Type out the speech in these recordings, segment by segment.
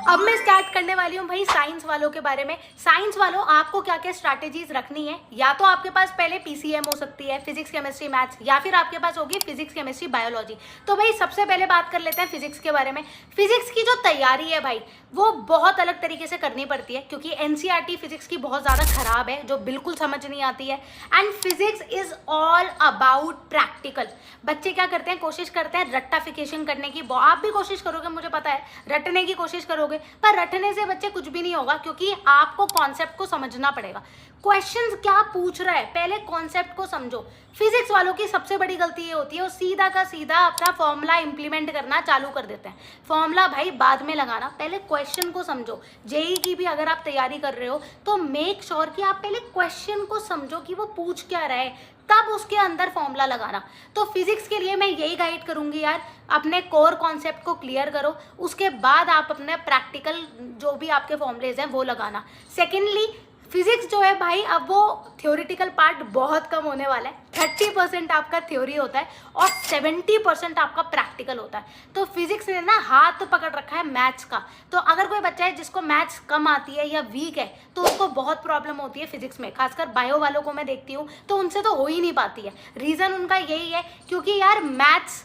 अब मैं स्टार्ट करने वाली हूँ भाई साइंस वालों के बारे में। साइंस वालों, आपको क्या क्या स्ट्रैटेजीज रखनी है। या तो आपके पास पहले पीसीएम हो सकती है, फिजिक्स केमिस्ट्री मैथ्स, या फिर आपके पास होगी फिजिक्स केमिस्ट्री बायोलॉजी। तो भाई सबसे पहले बात कर लेते हैं फिजिक्स के बारे में। फिजिक्स की जो तैयारी है भाई, वो बहुत अलग तरीके से करनी पड़ती है, क्योंकि एनसीईआरटी फिजिक्स की बहुत ज़्यादा खराब है, जो बिल्कुल समझ नहीं आती है। And physics is all about practical. बच्चे क्या करते हैं, कोशिश करते हैं रट्टाफिकेशन करने की। आप भी कोशिश करोगे, मुझे पता है, रटने की कोशिश करोगे, पर रटने से बच्चे कुछ भी नहीं होगा, क्योंकि आपको कॉन्सेप्ट को समझना पड़ेगा। क्वेश्चंस क्या पूछ रहा है, पहले कॉन्सेप्ट को समझो। फिजिक्स वालों की सबसे बड़ी गलती ये होती है, वो सीधा का सीधा अपना फॉर्मूला इंप्लीमेंट करना चालू कर देते हैं। फॉर्मूला भाई बाद में लगाना, पहले क्वेश्चन को समझो। जेई की भी अगर आप तैयारी कर रहे हो तो मेक श्योर कि आप पहले क्वेश्चन को समझो कि वो पूछ क्या रहा है, तब उसके अंदर फॉर्मूला लगाना। तो फिजिक्स के लिए मैं यही गाइड करूंगी यार, अपने कोर कॉन्सेप्ट को क्लियर करो, उसके बाद आप अपने प्रैक्टिकल जो भी आपके फॉर्मूलेज हैं वो लगाना। सेकेंडली, फिजिक्स जो है भाई, अब वो थ्योरेटिकल पार्ट बहुत कम होने वाला है। 30% आपका थ्योरी होता है और 70% आपका प्रैक्टिकल होता है। तो फिजिक्स ने ना हाथ तो पकड़ रखा है मैथ्स का। तो अगर कोई बच्चा है जिसको मैथ्स कम आती है या वीक है, तो उसको बहुत प्रॉब्लम होती है फिजिक्स में। खासकर बायो वालों को मैं देखती हूँ, तो उनसे तो हो ही नहीं पाती है। रीज़न उनका यही है, क्योंकि यार मैथ्स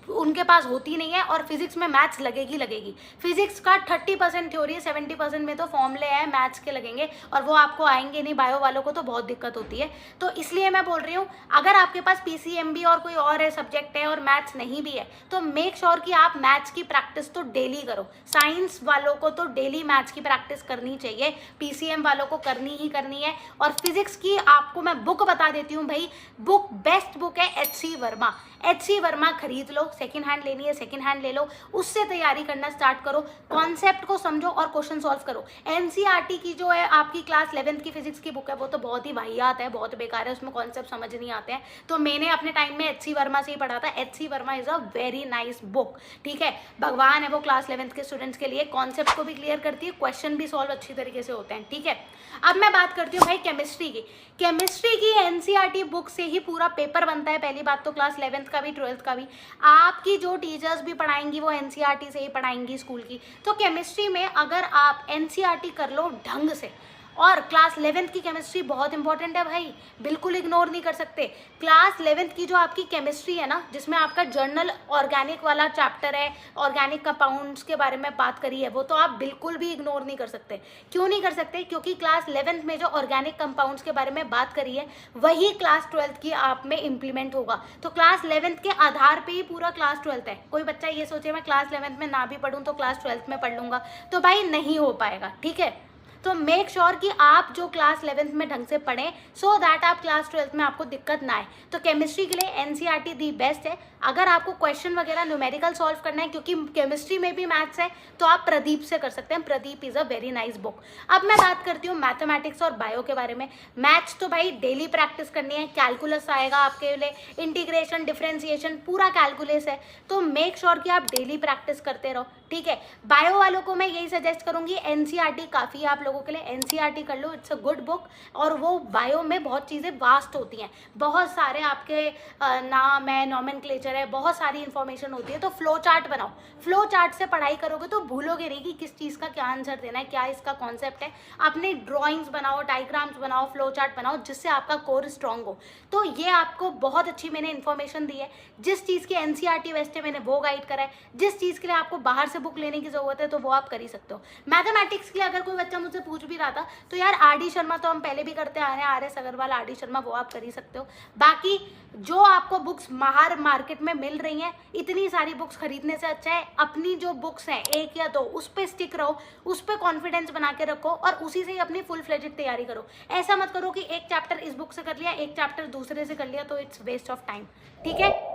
उनके पास होती नहीं है और फिजिक्स में मैथ्स लगेगी। फिजिक्स का 30% थ्योरी है, 70% में तो फॉर्मूले हैं मैथ्स के लगेंगे, और वो आपको आएंगे नहीं। बायो वालों को तो बहुत दिक्कत होती है। तो इसलिए मैं बोल रही हूँ, अगर आपके पास पीसीएमबी और कोई और है सब्जेक्ट है और मैथ्स नहीं भी है, तो मेक श्योर कि आप मैथ्स की प्रैक्टिस तो डेली करो। साइंस वालों को तो डेली मैथ्स की प्रैक्टिस करनी चाहिए, पीसीएम वालों को करनी ही करनी है। और फिजिक्स की आपको मैं बुक बता देती हूँ भाई, बुक बेस्ट बुक है एच.सी. वर्मा। एच.सी. वर्मा खरीद लो, सेकंड हैंड लेनी है सेकंड हैंड ले लो, उससे तैयारी करना स्टार्ट करो। कॉन्सेप्ट को समझो और क्वेश्चन सॉल्व करो। एनसीईआरटी की जो है आपकी क्लास 11th की फिजिक्स की बुक है, वो तो बहुत ही वाहियात है, बहुत बेकार है, उसमें कॉन्सेप्ट समझ नहीं आते हैं। तो मैंने अपने टाइम में एच.सी. वर्मा से ही पढ़ा था। H C. Verma is a very nice book, ठीक है, भगवान है वो क्लास 11th के स्टूडेंट्स के लिए। कॉन्सेप्ट को भी क्लियर करती है, क्वेश्चन भी सॉल्व अच्छी तरीके से होते हैं, ठीक है। अब मैं बात करती हूँ भाई केमिस्ट्री की। केमिस्ट्री की एनसीईआरटी बुक से ही पूरा पेपर बनता है। पहली बात तो क्लास 11th का भी 12th का भी आपकी जो टीचर्स भी पढ़ाएंगी वो एनसीईआरटी से ही पढ़ाएंगी स्कूल की। तो केमिस्ट्री में अगर आप एनसीईआरटी कर लो ढंग से, और क्लास 11th की केमिस्ट्री बहुत इंपॉर्टेंट है भाई, बिल्कुल इग्नोर नहीं कर सकते। क्लास 11th की जो आपकी केमिस्ट्री है ना, जिसमें आपका जर्नल ऑर्गेनिक वाला चैप्टर है, ऑर्गेनिक कंपाउंड्स के बारे में बात करी है, वो तो आप बिल्कुल भी इग्नोर नहीं कर सकते। क्यों नहीं कर सकते? क्योंकि क्लास 11th में जो ऑर्गेनिक कंपाउंड्स के बारे में बात करी है, वही क्लास 12th की आप में इम्प्लीमेंट होगा। तो क्लास 11th के आधार पर ही पूरा क्लास 12th है। कोई बच्चा ये सोचे मैं क्लास 11th में ना भी पढ़ूँ तो क्लास 12th में पढ़ लूँगा, तो भाई नहीं हो पाएगा, ठीक है। तो मेक श्योर कि आप जो क्लास 11th में ढंग से पढ़ें, सो दैट आप क्लास 12th में आपको दिक्कत ना आए। तो केमिस्ट्री के लिए एनसीईआरटी दी बेस्ट है। अगर आपको क्वेश्चन वगैरह न्यूमेरिकल सॉल्व करना है, क्योंकि केमिस्ट्री में भी मैथ्स है, तो आप प्रदीप से कर सकते हैं। Pradeep is a very nice book. अब मैं बात करती हूँ मैथमेटिक्स और बायो के बारे में। मैथ्स तो भाई डेली प्रैक्टिस करनी है। कैलकुलस आएगा आपके लिए, इंटीग्रेशन, डिफरेंशिएशन, पूरा कैलकुलस है। तो मेक श्योर कि आप डेली प्रैक्टिस करते रहो, ठीक है। बायो वालों को मैं यही सजेस्ट करूंगी, एनसीईआरटी काफ़ी है आप लोगों के लिए, एनसीईआरटी कर लो, इट्स अ गुड बुक। और वो बायो में बहुत चीज़ें वास्ट होती हैं, बहुत सारे आपके नाम है, नॉमेनक्लेचर है, बहुत सारी इंफॉर्मेशन होती है। तो फ्लो चार्ट बनाओ, फ्लो चार्ट से पढ़ाई करोगे तो भूलोगे नहीं कि किस चीज़ का क्या आंसर देना है, क्या इसका कॉन्सेप्ट है। अपने ड्राइंग्स बनाओ, डायग्राम्स बनाओ, फ्लो चार्ट बनाओ, जिससे आपका कोर स्ट्रॉन्ग हो। तो ये आपको बहुत अच्छी मैंने इन्फॉर्मेशन दी है। जिस चीज़ की एनसीईआरटी बेस्ट है मैंने वो गाइड करा है। जिस चीज़ के लिए आपको बाहर से बुक लेने की जरूरत है तो वो आप कर ही सकते हो। मैथमेटिक्स के लिए अगर कोई बच्चा मुझसे पूछ भी रहा था, तो यार आर.डी. शर्मा तो हम पहले भी करते आ रहे हैं, आर.एस. अग्रवाल, आर.डी. शर्मा, वो आप कर ही सकते हो। बाकी जो आपको बुक्स बाहर मार्केट में मिल रही हैं, इतनी सारी बुक्स खरीदने से अच्छा है अपनी जो बुक्स हैं, एक या दो, उस पर स्टिक रहो, उस पर कॉन्फिडेंस बना के रखो और उसी से ही अपनी फुल फ्लेजेड तैयारी करो। ऐसा मत करो कि एक चैप्टर इस बुक से कर लिया, एक चैप्टर दूसरे से कर लिया, तो इट्स वेस्ट ऑफ टाइम, ठीक है।